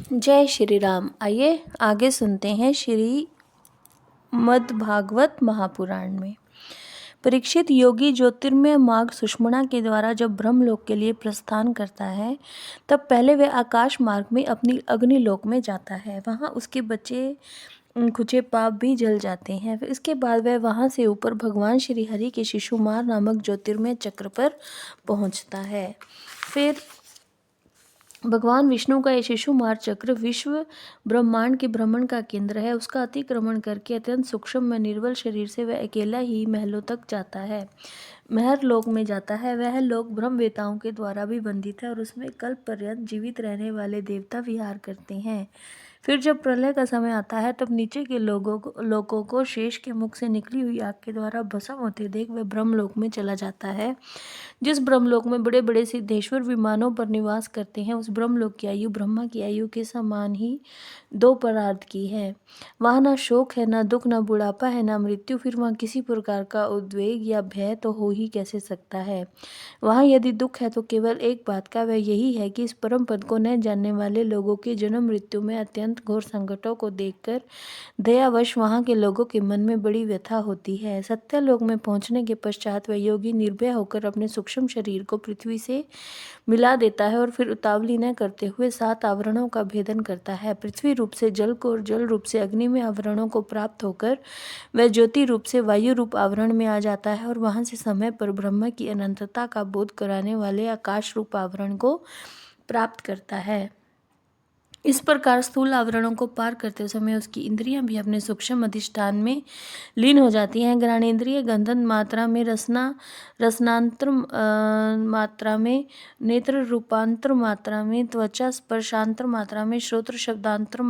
जय श्री राम। आइए आगे सुनते हैं श्रीमद्भागवत महापुराण में। परीक्षित, योगी ज्योतिर्मय मार्ग सुषुम्ना के द्वारा जब ब्रह्मलोक के लिए प्रस्थान करता है तब पहले वह आकाश मार्ग में अपनी अग्निलोक में जाता है। वहाँ उसके बचे कुछ पाप भी जल जाते हैं। फिर इसके बाद वह वहाँ से ऊपर भगवान श्री हरि के शिशुमार नामक ज्योतिर्मय चक्र पर पहुँचता है। फिर भगवान विष्णु का ये शिशुमार चक्र विश्व ब्रह्मांड के भ्रमण का केंद्र है। उसका अतिक्रमण करके अत्यंत सूक्ष्म में निर्बल शरीर से वह अकेला ही महलों तक जाता है, महर लोक में जाता है। वह लोक ब्रह्मवेताओं के द्वारा भी बंधित है और उसमें कल्प पर्यंत जीवित रहने वाले देवता विहार करते हैं। फिर जब प्रलय का समय आता है तब नीचे के लोगों को शेष के मुख से निकली हुई आग के द्वारा भस्म होते देख वह ब्रह्मलोक में चला जाता है। जिस ब्रह्मलोक में बड़े बड़े सिद्धेश्वर विमानों पर निवास करते हैं, उस ब्रह्मलोक की आयु ब्रह्मा की आयु के समान ही दो परार्ध की है। वहाँ ना शोक है, ना दुख, ना बुढ़ापा है, ना मृत्यु। फिर वहाँ किसी प्रकार का उद्वेग या भय तो हो ही कैसे सकता है। वहाँ यदि दुख है तो केवल एक बात का, वह यही है कि इस परम पद को न जानने वाले लोगों के जन्म मृत्यु में अत्यंत घोर संकटों को देखकर दयावश वहाँ के लोगों के मन में बड़ी व्यथा होती है। सत्यलोक में पहुँचने के पश्चात वह योगी निर्भय होकर अपने सूक्ष्म शरीर को पृथ्वी से मिला देता है और फिर उतावली न करते हुए 7 आवरणों का भेदन करता है। पृथ्वी रूप से जल को और जल रूप से अग्नि में आवरणों को प्राप्त होकर वह ज्योति रूप से वायु रूप आवरण में आ जाता है और वहां से समय पर ब्रह्म की अनंतता का बोध कराने वाले आकाश रूप आवरण को प्राप्त करता है। इस प्रकार स्थूल आवरणों को पार करते समय उसकी इंद्रियां भी अपने सूक्ष्म अधिष्ठान में लीन हो जाती हैं। घ्राणेन्द्रिय गंधन मात्रा में, रसनांतर मात्रा में, नेत्र रूपांतर मात्रा में, त्वचा स्पर्शांतर मात्रा में, श्रोत्र शब्दांतर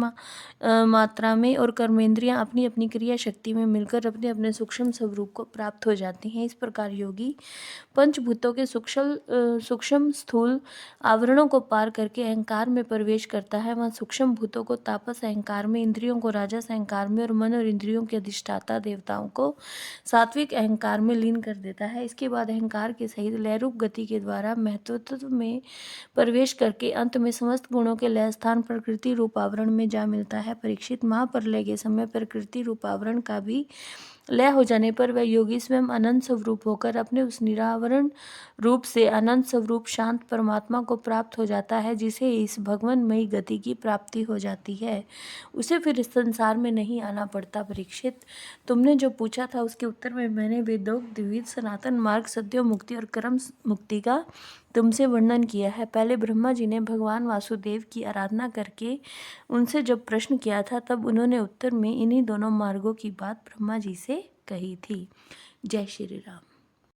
मात्रा में और कर्मेंद्रियां अपनी अपनी क्रिया शक्ति में मिलकर अपने अपने सूक्ष्म स्वरूप को प्राप्त हो जाती हैं। इस प्रकार योगी पंचभूतों के सूक्ष्म स्थूल आवरणों को पार करके अहंकार में प्रवेश करता है। वहाँ सूक्ष्म भूतों को तापस अहंकार में, इंद्रियों को राजस अहंकार में और मन और इंद्रियों के अधिष्ठाता देवताओं को सात्विक अहंकार में लीन कर देता है। इसके बाद अहंकार के सहित लयरूप गति के द्वारा महत्त्व में प्रवेश करके अंत में समस्त गुणों के लय स्थान प्रकृति रूप आवरण में जा मिलता है। परीक्षित, महाप्रलय के समय प्रकृति रूप आवरण का भी लय हो जाने पर वह योगी स्वयं अनंत स्वरूप होकर अपने उस निरावरण रूप से अनंत स्वरूप शांत परमात्मा को प्राप्त हो जाता है, जिसे इस भगवनमयी गति की प्राप्ति हो जाती है। उसे फिर इस संसार में नहीं आना पड़ता। परीक्षित, तुमने जो पूछा था उसके उत्तर में मैंने वेदोक्त द्विविध सनातन मार्ग, सद्यो मुक्ति और कर्म मुक्ति का तुमसे वर्णन किया है। पहले ब्रह्मा जी ने भगवान वासुदेव की आराधना करके उनसे जब प्रश्न किया था तब उन्होंने उत्तर में इन्हीं दोनों मार्गों की बात ब्रह्मा जी से कही थी। जय श्री राम।